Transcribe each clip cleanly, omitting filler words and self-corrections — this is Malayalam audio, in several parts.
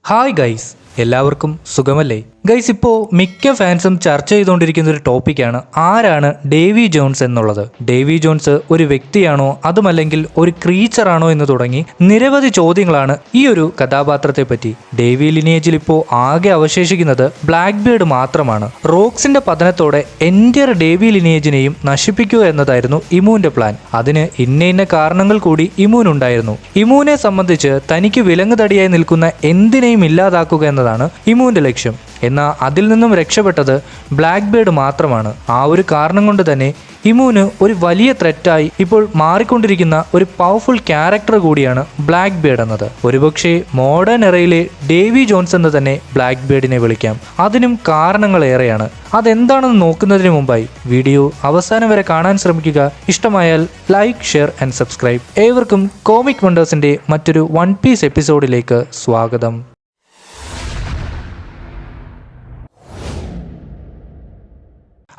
ഹായ് ഗൈസ്, എല്ലാവർക്കും സുഖമല്ലേ? ഗൈസ്, ഇപ്പോൾ മിക്ക ഫാൻസും ചർച്ച ചെയ്തുകൊണ്ടിരിക്കുന്ന ഒരു ടോപ്പിക്കാണ് ആരാണ് ഡേവി ജോൺസ് എന്നുള്ളത്. ഡേവി ജോൺസ് ഒരു വ്യക്തിയാണോ അതുമല്ലെങ്കിൽ ഒരു ക്രീച്ചറാണോ എന്ന് തുടങ്ങി നിരവധി ചോദ്യങ്ങളാണ് ഈ ഒരു കഥാപാത്രത്തെ പറ്റി. ഡേവി ലിനിയേജിൽ ഇപ്പോൾ ആകെ അവശേഷിക്കുന്നത് ബ്ലാക്ക് ബീഡ് മാത്രമാണ്. റോക്സിന്റെ പതനത്തോടെ എൻറ്റയർ ഡേവി ലിനിയേജിനെയും നശിപ്പിക്കുക എന്നതായിരുന്നു ഇമൂന്റെ പ്ലാൻ. അതിന് ഇന്ന കാരണങ്ങൾ കൂടി ഇമൂനുണ്ടായിരുന്നു. ഇമൂനെ സംബന്ധിച്ച് തനിക്ക് വിലങ്ങുതടിയായി നിൽക്കുന്ന എന്തിനേയും ഇല്ലാതാക്കുക എന്നതാണ് ഇമൂന്റെ ലക്ഷ്യം. എന്നാൽ അതിൽ നിന്നും രക്ഷപ്പെട്ടത് ബ്ലാക്ക് ബീഡ് മാത്രമാണ്. ആ ഒരു കാരണം കൊണ്ട് തന്നെ ഇമൂന് ഒരു വലിയ ത്രെറ്റായി ഇപ്പോൾ മാറിക്കൊണ്ടിരിക്കുന്ന ഒരു പവർഫുൾ ക്യാരക്ടർ കൂടിയാണ് ബ്ലാക്ക് ബീഡ് എന്നത്. ഒരുപക്ഷെ മോഡേൺ എറയിലെ ഡേവി ജോൺസ് എന്ന് തന്നെ ബ്ലാക്ക് ബീഡിനെ വിളിക്കാം. അതിനും കാരണങ്ങൾ ഏറെയാണ്. അതെന്താണെന്ന് നോക്കുന്നതിന് മുമ്പായി വീഡിയോ അവസാനം വരെ കാണാൻ ശ്രമിക്കുക. ഇഷ്ടമായാൽ ലൈക്ക്, ഷെയർ ആൻഡ് സബ്സ്ക്രൈബ്. ഏവർക്കും കോമിക് വണ്ടേഴ്സിന്റെ മറ്റൊരു വൺ പീസ് എപ്പിസോഡിലേക്ക് സ്വാഗതം.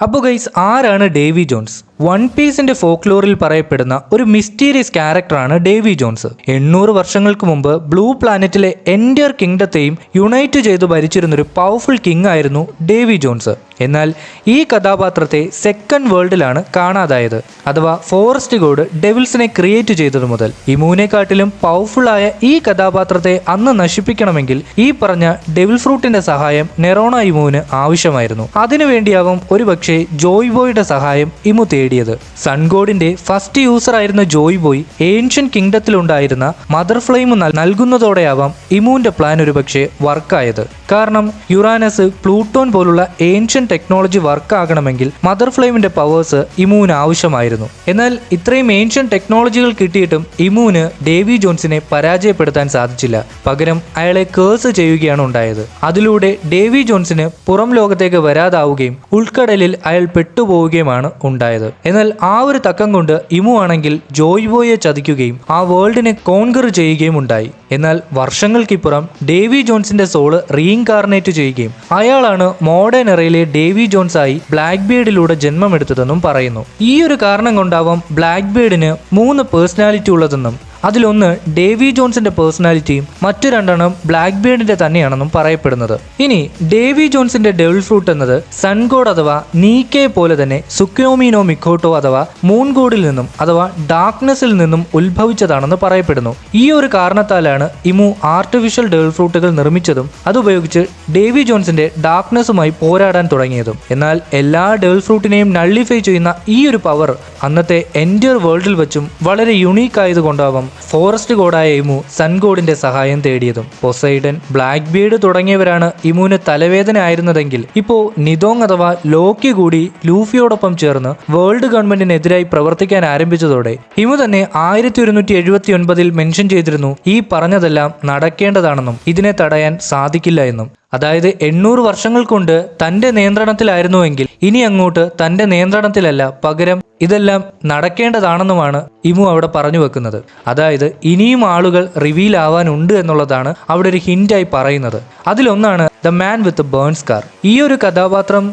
അപ്പോൾ ഗൈസ്, ആരാണ് ഡേവി ജോൺസ്? വൺ പീസിന്റെ ഫോക്ലോറിൽ പറയപ്പെടുന്ന ഒരു മിസ്റ്റീരിയസ് ക്യാരക്ടറാണ് ഡേവി ജോൺസ്. 800 വർഷങ്ങൾക്ക് മുമ്പ് ബ്ലൂ പ്ലാനറ്റിലെ എൻറ്റയർ കിങ്ഡത്തെയും യുണൈറ്റ് ചെയ്തു ഭരിച്ചിരുന്നൊരു പവർഫുൾ കിങ് ആയിരുന്നു ഡേവി ജോൺസ്. എന്നാൽ ഈ കഥാപാത്രത്തെ സെക്കൻഡ് വേൾഡിലാണ് കാണാതായത്. അഥവാ ഫോറസ്റ്റ് ഗോഡ് ഡെവിൾസിനെ ക്രിയേറ്റ് ചെയ്തത് മുതൽ ഇമൂനെക്കാട്ടിലും പവർഫുള്ളായ ഈ കഥാപാത്രത്തെ അന്ന് നശിപ്പിക്കണമെങ്കിൽ ഈ പറഞ്ഞ ഡെവിൾ ഫ്രൂട്ടിന്റെ സഹായം നെറോണ ഇമൂന് ആവശ്യമായിരുന്നു. അതിനുവേണ്ടിയാവും ഒരുപക്ഷെ ജോയ് ബോയുടെ സഹായം ഇമു തേടിയത്. സൺഗോഡിന്റെ ഫസ്റ്റ് യൂസർ ആയിരുന്ന ജോയ് ബോയ് ഏൻഷ്യൻ കിങ്ഡത്തിലുണ്ടായിരുന്ന മദർ ഫ്ലെയിം നൽകുന്നതോടെയാവാം ഇമൂന്റെ പ്ലാൻ ഒരുപക്ഷെ വർക്കായത്. കാരണം യുറാനസ്, പ്ലൂട്ടോൺ പോലുള്ള ഏൻഷ്യൻ ടെക്നോളജി വർക്ക് ആകണമെങ്കിൽ മദർ ഫ്ലെയിമിന്റെ പവേഴ്സ് ഇമൂന് ആവശ്യമായിരുന്നു. എന്നാൽ ഇത്രയും ഏൻഷ്യൻ ടെക്നോളജികൾ കിട്ടിയിട്ടും ഇമൂന് ഡേവി ജോൺസിനെ പരാജയപ്പെടുത്താൻ സാധിച്ചില്ല. പകരം അയാളെ കേഴ്സ് ചെയ്യുകയാണ് ഉണ്ടായത്. അതിലൂടെ ഡേവി ജോൺസിന് പുറം ലോകത്തേക്ക് വരാതാവുകയും ഉൾക്കടലിൽ അയാൾ പെട്ടുപോവുകയുമാണ് ഉണ്ടായത്. എന്നാൽ ആ ഒരു തക്കം കൊണ്ട് ഇമു ആണെങ്കിൽ ജോയ് ബോയെ ചതിക്കുകയും ആ വേൾഡിനെ കോൺകർ ചെയ്യുകയും ഉണ്ടായി. എന്നാൽ വർഷങ്ങൾക്കിപ്പുറം ഡേവി ജോൺസിന്റെ സോള് റീഇൻകാർണേറ്റ് ചെയ്യുകയും അയാളാണ് മോഡേൺ എറയിലെ ഡേവി ജോൺസ് ആയി ബ്ലാക്ക് ബീഡിലൂടെ ജന്മമെടുത്തതെന്നും പറയുന്നു. ഈ ഒരു കാരണം കൊണ്ടാവാം ബ്ലാക്ക് ബീഡിന് 3 പേഴ്സണാലിറ്റി ഉള്ളതെന്നും അതിലൊന്ന് ഡേവി ജോൺസിന്റെ പേഴ്സണാലിറ്റിയും മറ്റു 2 ബ്ലാക്ക് ബീഡിന്റെ തന്നെയാണെന്നും പറയപ്പെടുന്നത്. ഇനി ഡേവി ജോൺസിന്റെ ഡെവിൾ ഫ്രൂട്ട് എന്നത് സൺ ഗോഡ് അഥവാ നീക്കെ പോലെ തന്നെ സുക്യോമിനോ മിക്കോട്ടോ അഥവാ മൂൺ ഗോഡിൽ നിന്നും അഥവാ ഡാർക്ക്നെസ്സിൽ നിന്നും ഉത്ഭവിച്ചതാണെന്ന് പറയപ്പെടുന്നു. ഈ ഒരു കാരണത്താലാണ് ഇമു ആർട്ടിഫിഷ്യൽ ഡെവിൾ ഫ്രൂട്ടുകൾ നിർമ്മിച്ചതും അതുപയോഗിച്ച് ഡേവി ജോൺസിന്റെ ഡാർക്ക്നെസ്സുമായി പോരാടാൻ തുടങ്ങിയതും. എന്നാൽ എല്ലാ ഡെവിൾ ഫ്രൂട്ടിനെയും നള്ളിഫൈ ചെയ്യുന്ന ഈ ഒരു പവർ അന്നത്തെ എൻറ്റയർ വേൾഡിൽ വെച്ചും വളരെ യുണീക്ക് ആയതുകൊണ്ടാവാം ഫോറസ്റ്റ് ഗോഡായ ഇമു സൺ ഗോഡിന്റെ സഹായം തേടിയതും. പൊസൈഡൻ, ബ്ലാക്ക് ബീഡ് തുടങ്ങിയവരാണ് ഇമുന് തലവേദന ആയിരുന്നതെങ്കിൽ ഇപ്പോ നിദോങ് അഥവാ ലോക്കി കൂടി ലൂഫിയോടൊപ്പം ചേർന്ന് വേൾഡ് ഗവൺമെന്റിനെതിരായി പ്രവർത്തിക്കാൻ ആരംഭിച്ചതോടെ ഇമു തന്നെ 1179 മെൻഷൻ ചെയ്തിരുന്നു ഈ പറഞ്ഞതെല്ലാം നടക്കേണ്ടതാണെന്നും ഇതിനെ തടയാൻ സാധിക്കില്ല എന്നും. അതായത് 800 വർഷങ്ങൾ കൊണ്ട് തന്റെ നിയന്ത്രണത്തിലായിരുന്നുവെങ്കിൽ ഇനി അങ്ങോട്ട് തന്റെ നിയന്ത്രണത്തിലല്ല, പകരം ഇതെല്ലാം നടക്കേണ്ടതാണെന്നുമാണ് ഇമു അവിടെ പറഞ്ഞു വെക്കുന്നത്. അതായത് ഇനിയും ആളുകൾ റിവീൽ ആവാനുണ്ട് എന്നുള്ളതാണ് അവിടെ ഒരു ഹിന്റായി പറയുന്നത്. അതിലൊന്നാണ് the man with burn scar. ഈ ഒരു കഥാപാത്രം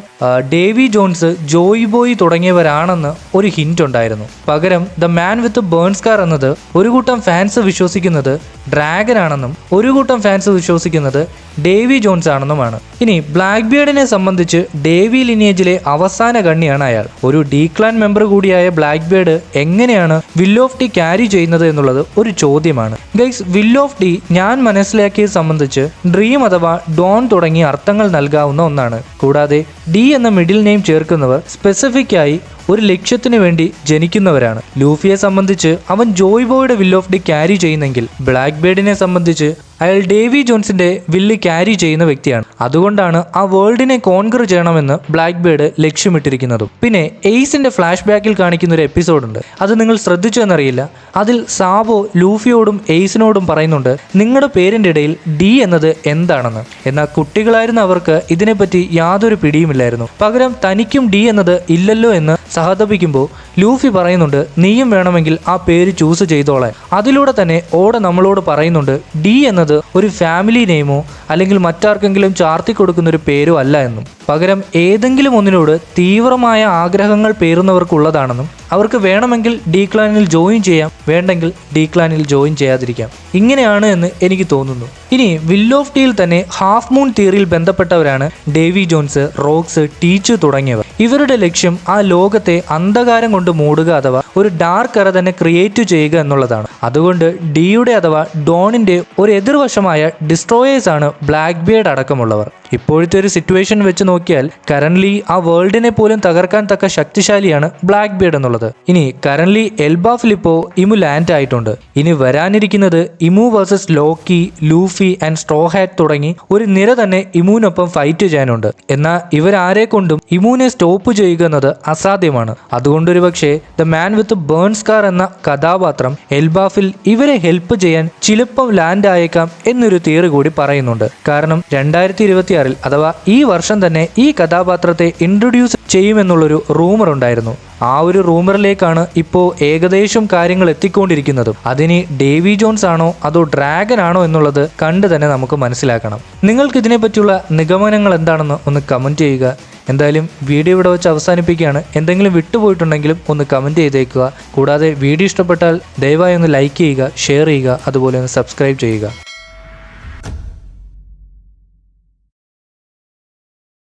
ഡേവി ജോൺസ്, ജോയ് ബോയ് തുടങ്ങിയവരാണെന്ന് ഒരു ഹിന്റ് ഉണ്ടായിരുന്നു. പകരം the man with burn scar എന്നത് ഒരു കൂട്ടം ഫാൻസ് വിശ്വസിക്കുന്നത് ഡ്രാഗൻ ആണെന്നും ഒരു കൂട്ടം ഫാൻസ് വിശ്വസിക്കുന്നത് ഡേവി ജോൺസ് ആണെന്നുമാണ്. ഇനി ബ്ലാക്ക് ബീഡിനെ സംബന്ധിച്ച് ഡേവി ലിനിയേജിലെ അവസാന കണ്ണിയാണ് അയാൾ. ഒരു ഡീക്ലാൻ മെമ്പർ കൂടിയായ ബ്ലാക്ക് ബീഡ് എങ്ങനെയാണ് വിൽ ഓഫ് ഡി ക്യാരി ചെയ്യുന്നത് എന്നുള്ളത് ഒരു ചോദ്യമാണ്. ഗൈസ്, വിൽ ഓഫ് ഡി ഞാൻ മനസ്സിലാക്കിയത് സംബന്ധിച്ച് ഡ്രീം അഥവാ ഡോൺ തുടങ്ങിയ അർത്ഥങ്ങൾ നൽകാവുന്ന ഒന്നാണ്. കൂടാതെ ഡി എന്ന മിഡിൽ നെയിം ചേർക്കുന്നവർ സ്പെസിഫിക് ആയി ഒരു ലക്ഷ്യത്തിനു വേണ്ടി ജനിക്കുന്നവരാണ്. ലൂഫിയെ സംബന്ധിച്ച് അവൻ ജോയ് ബോയുടെ വിൽ ഓഫ് ഡി ക്യാരി ചെയ്യുന്നെങ്കിൽ ബ്ലാക്ക് ബീഡിനെ സംബന്ധിച്ച് അയാൾ ഡേവി ജോൺസിന്റെ വില്ല് ക്യാരി ചെയ്യുന്ന വ്യക്തിയാണ്. അതുകൊണ്ടാണ് ആ വേൾഡിനെ കോൺകർ ചെയ്യണമെന്ന് ബ്ലാക്ക് ബീഡ് ലക്ഷ്യമിട്ടിരിക്കുന്നതും. പിന്നെ എയ്സിന്റെ ഫ്ലാഷ് ബാക്കിൽ കാണിക്കുന്ന ഒരു എപ്പിസോഡുണ്ട്, അത് നിങ്ങൾ ശ്രദ്ധിച്ചു എന്നറിയില്ല. അതിൽ സാബോ ലൂഫിയോടും എയ്സിനോടും പറയുന്നുണ്ട് നിങ്ങളുടെ പേരിന്റെ ഇടയിൽ ഡി എന്നത് എന്താണെന്ന്. എന്നാൽ കുട്ടികളായിരുന്ന അവർക്ക് ഇതിനെപ്പറ്റി യാതൊരു പിടിയുമില്ലായിരുന്നു. പകരം തനിക്കും ഡി എന്നത് ഇല്ലല്ലോ എന്ന് സഹതപിക്കുമ്പോൾ ലൂഫി പറയുന്നുണ്ട് നീയും വേണമെങ്കിൽ ആ പേര് ചൂസ് ചെയ്തോളാൻ. അതിലൂടെ തന്നെ ഓടെ നമ്മളോട് പറയുന്നുണ്ട് ഡി എന്നത് ഒരു ഫാമിലി നെയിമോ അല്ലെങ്കിൽ മറ്റാർക്കെങ്കിലും ചാർത്തി കൊടുക്കുന്ന ഒരു പേരോ അല്ല എന്നും, പകരം ഏതെങ്കിലും ഒന്നിനോട് തീവ്രമായ ആഗ്രഹങ്ങൾ പേറുന്നവർക്കുള്ളതാണെന്നും അവർക്ക് വേണമെങ്കിൽ ഡി ക്ലാനിൽ ജോയിൻ ചെയ്യാം, വേണ്ടെങ്കിൽ ഡി ക്ലാനിൽ ജോയിൻ ചെയ്യാതിരിക്കാം. ഇങ്ങനെയാണ് എന്ന് എനിക്ക് തോന്നുന്നു. ഇനി വിൽ ഓഫ് ടീയിൽ തന്നെ ഹാഫ് മൂൺ തിയറിയിൽ ബന്ധപ്പെട്ടവരാണ് ഡേവി ജോൺസ്, റോക്സ്, ടീച്ച് തുടങ്ങിയവർ. ഇവരുടെ ലക്ഷ്യം ആ ലോകത്തെ അന്ധകാരം കൊണ്ട് മൂടുക അഥവാ ഒരു ഡാർക്ക് എറ തന്നെ ക്രിയേറ്റ് ചെയ്യുക എന്നുള്ളതാണ്. അതുകൊണ്ട് ഡിയുടെ അഥവാ ഡോണിന്റെ ഒരു എതിർവശമായ ഡിസ്ട്രോയേഴ്സ് ആണ് ബ്ലാക്ക് ബിയർഡ് അടക്കമുള്ളവർ. ഇപ്പോഴത്തെ ഒരു സിറ്റുവേഷൻ വെച്ച് നോക്കിയാൽ കറന്റ്ലി ആ വേൾഡിനെ പോലും തകർക്കാൻ തക്ക ശക്തിശാലിയാണ് ബ്ലാക്ക് ബിയർഡ് എന്നുള്ളത്. ഇനി കറന്റ്ലി എൽബാഫിൽ ഇപ്പോൾ ഇമു ലാൻഡ് ആയിട്ടുണ്ട്. ഇനി വരാനിരിക്കുന്നത് Imu versus Loki, Luffy and straw hat തുടങ്ങി ഒരു നിര തന്നെ ഇമുവിനൊപ്പം ഫൈറ്റ് ചെയ്യാനുണ്ട്. എന്നാൽ ഇവരാരെ കൊണ്ടും ഇമുവിനെ സ്റ്റോപ്പ് ചെയ്യുക എന്നത് അസാധ്യമാണ്. അതുകൊണ്ടൊരു പക്ഷേ the man with burn scar എന്ന കഥാപാത്രം എൽബാഫിൽ ഇവരെ ഹെൽപ്പ് ചെയ്യാൻ ചിലപ്പം ലാൻഡ് ആയേക്കാം എന്നൊരു തിയറി കൂടി പറയുന്നുണ്ട്. കാരണം 2026 അഥവാ ഈ വർഷം തന്നെ ഈ കഥാപാത്രത്തെ ഇൻട്രൊഡ്യൂസ് ചെയ്യുമെന്നുള്ളൊരു റൂമർ ഉണ്ടായിരുന്നു. ആ ഒരു റൂമറിലേക്കാണ് ഇപ്പോൾ ഏകദേശം കാര്യങ്ങൾ എത്തിക്കൊണ്ടിരിക്കുന്നതും. അതിന് ഡേവി ജോൺസ് ആണോ അതോ ഡ്രാഗൻ ആണോ എന്നുള്ളത് കണ്ട് തന്നെ നമുക്ക് മനസ്സിലാക്കണം. നിങ്ങൾക്ക് ഇതിനെപ്പറ്റിയുള്ള നിഗമനങ്ങൾ എന്താണെന്ന് ഒന്ന് കമൻറ്റ് ചെയ്യുക. എന്തായാലും വീഡിയോ ഇവിടെ വെച്ച് അവസാനിപ്പിക്കുകയാണ്. എന്തെങ്കിലും വിട്ടുപോയിട്ടുണ്ടെങ്കിലും ഒന്ന് കമൻറ്റ് ചെയ്തേക്കുക. കൂടാതെ വീഡിയോ ഇഷ്ടപ്പെട്ടാൽ ദയവായി ഒന്ന് ലൈക്ക് ചെയ്യുക, ഷെയർ ചെയ്യുക, അതുപോലെ ഒന്ന് സബ്സ്ക്രൈബ് ചെയ്യുക.